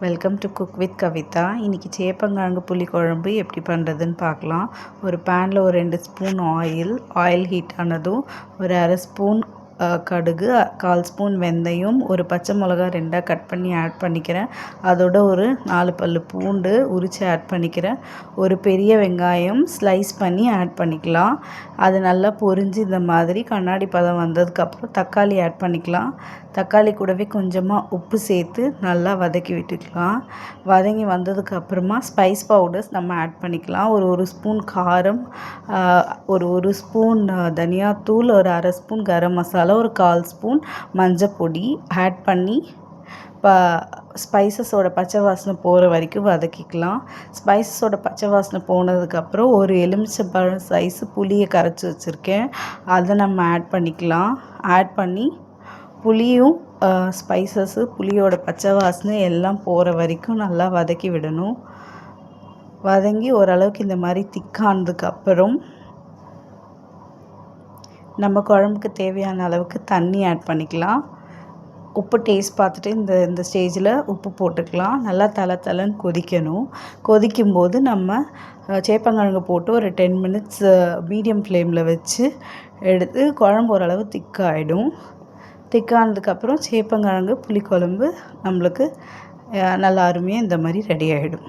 Welcome to cook with Kavitha. இன்றைக்கி சேப்பங்கிழங்கு புளிக்குழம்பு எப்படி பண்ணுறதுன்னு பார்க்கலாம். ஒரு பேனில் ஒரு 2 ஸ்பூன் ஆயில் ஹீட் ஆனதும் ஒரு அரை ஸ்பூன் கடுகு, 1/4 ஸ்பூன் வெந்தயம், ஒரு பச்சை மிளகா 2ஆக கட் பண்ணி ஆட் பண்ணிக்கிறேன். அதோட ஒரு 4 பல் பூண்டு உரித்து ஆட் பண்ணிக்கிறேன். ஒரு பெரிய வெங்காயம் ஸ்லைஸ் பண்ணி ஆட் பண்ணிக்கலாம். அது நல்லா பொரிஞ்சு இந்த மாதிரி கண்ணாடி பதம் வந்ததுக்கப்புறம் தக்காளி ஆட் பண்ணிக்கலாம். தக்காளி கூடவே கொஞ்சமாக உப்பு சேர்த்து நல்லா வதக்கி விட்டுக்கலாம். வதங்கி வந்ததுக்கப்புறமா ஸ்பைஸ் பவுடர்ஸ் நம்ம ஆட் பண்ணிக்கலாம். ஒரு ஸ்பூன் காரம், ஒரு ஸ்பூன் தனியாத்தூள், ஒரு அரை ஸ்பூன் கரம் மசாலா, ஒரு 1/4 ஸ்பூன் மஞ்சள் பொடி ஆட் பண்ணி ஸ்பைசஸோட பச்சை வாசனை போகிற வரைக்கும் வதக்கிக்கலாம். ஸ்பைசஸோட பச்சை வாசனை போனதுக்கப்புறம் ஒரு எலுமிச்சம்பழம் சைஸு புளியை கரைச்சி வச்சுருக்கேன். அதை நம்ம ஆட் பண்ணிக்கலாம். ஆட் பண்ணி புளியும் ஸ்பைசஸ்ஸு புளியோட பச்சை வாசனை எல்லாம் போகிற வரைக்கும் நல்லா வதக்கி விடணும். வதங்கி ஓரளவுக்கு இந்த மாதிரி திக்கானதுக்கப்புறம் நம்ம குழம்புக்கு தேவையான அளவுக்கு தண்ணி ஆட் பண்ணிக்கலாம். உப்பு டேஸ்ட் பார்த்துட்டு இந்த ஸ்டேஜில் உப்பு போட்டுக்கலாம். நல்லா தளன்னு கொதிக்கணும். கொதிக்கும்போது நம்ம சேப்பங்கிழங்கு போட்டு ஒரு 10 மினிட்ஸ் மீடியம் ஃப்ளேமில் வச்சு எடுத்து குழம்பு ஓரளவு திக்காகிடும். திக்கானதுக்கப்புறம் சேப்பங்கிழங்கு புளிக்குழம்பு நம்மளுக்கு நல்லா அருமையாக இந்த மாதிரி ரெடி ஆகிடும்.